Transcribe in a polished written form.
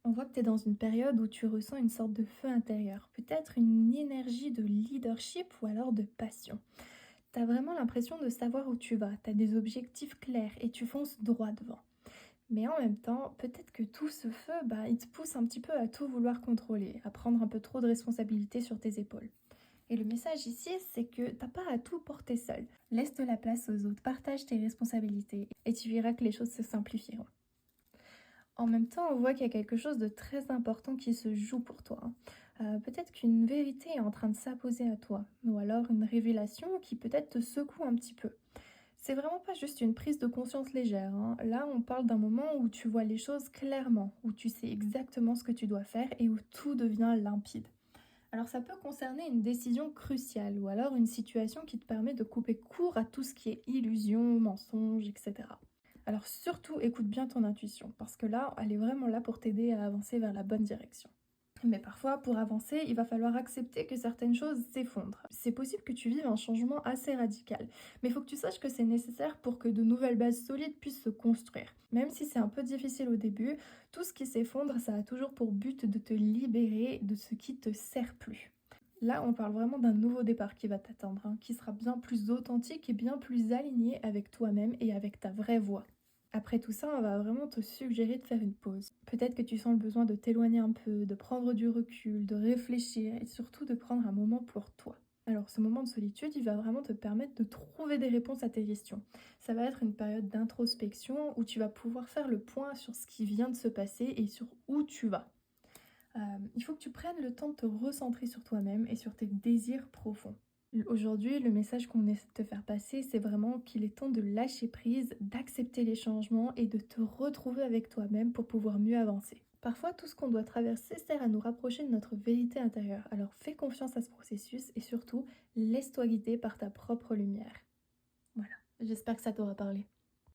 On voit que tu es dans une période où tu ressens une sorte de feu intérieur, peut-être une énergie de leadership ou alors de passion. Tu as vraiment l'impression de savoir où tu vas, tu as des objectifs clairs et tu fonces droit devant. Mais en même temps, peut-être que tout ce feu, il te pousse un petit peu à tout vouloir contrôler, à prendre un peu trop de responsabilités sur tes épaules. Et le message ici, c'est que t'as pas à tout porter seul. Laisse de la place aux autres, partage tes responsabilités et tu verras que les choses se simplifieront. En même temps, on voit qu'il y a quelque chose de très important qui se joue pour toi, hein. Peut-être qu'une vérité est en train de s'imposer à toi, ou alors une révélation qui peut-être te secoue un petit peu. C'est vraiment pas juste une prise de conscience légère, hein. Là, on parle d'un moment où tu vois les choses clairement, où tu sais exactement ce que tu dois faire et où tout devient limpide. Alors ça peut concerner une décision cruciale ou alors une situation qui te permet de couper court à tout ce qui est illusion, mensonge, etc. Alors surtout écoute bien ton intuition parce que là, elle est vraiment là pour t'aider à avancer vers la bonne direction. Mais parfois, pour avancer, il va falloir accepter que certaines choses s'effondrent. C'est possible que tu vives un changement assez radical, mais il faut que tu saches que c'est nécessaire pour que de nouvelles bases solides puissent se construire. Même si c'est un peu difficile au début, tout ce qui s'effondre, ça a toujours pour but de te libérer de ce qui te sert plus. Là, on parle vraiment d'un nouveau départ qui va t'attendre, hein, qui sera bien plus authentique et bien plus aligné avec toi-même et avec ta vraie voix. Après tout ça, on va vraiment te suggérer de faire une pause. Peut-être que tu sens le besoin de t'éloigner un peu, de prendre du recul, de réfléchir et surtout de prendre un moment pour toi. Alors ce moment de solitude, il va vraiment te permettre de trouver des réponses à tes questions. Ça va être une période d'introspection où tu vas pouvoir faire le point sur ce qui vient de se passer et sur où tu vas. Il faut que tu prennes le temps de te recentrer sur toi-même et sur tes désirs profonds. Aujourd'hui, le message qu'on essaie de te faire passer, c'est vraiment qu'il est temps de lâcher prise, d'accepter les changements et de te retrouver avec toi-même pour pouvoir mieux avancer. Parfois, tout ce qu'on doit traverser sert à nous rapprocher de notre vérité intérieure. Alors fais confiance à ce processus et surtout, laisse-toi guider par ta propre lumière. Voilà, j'espère que ça t'aura parlé.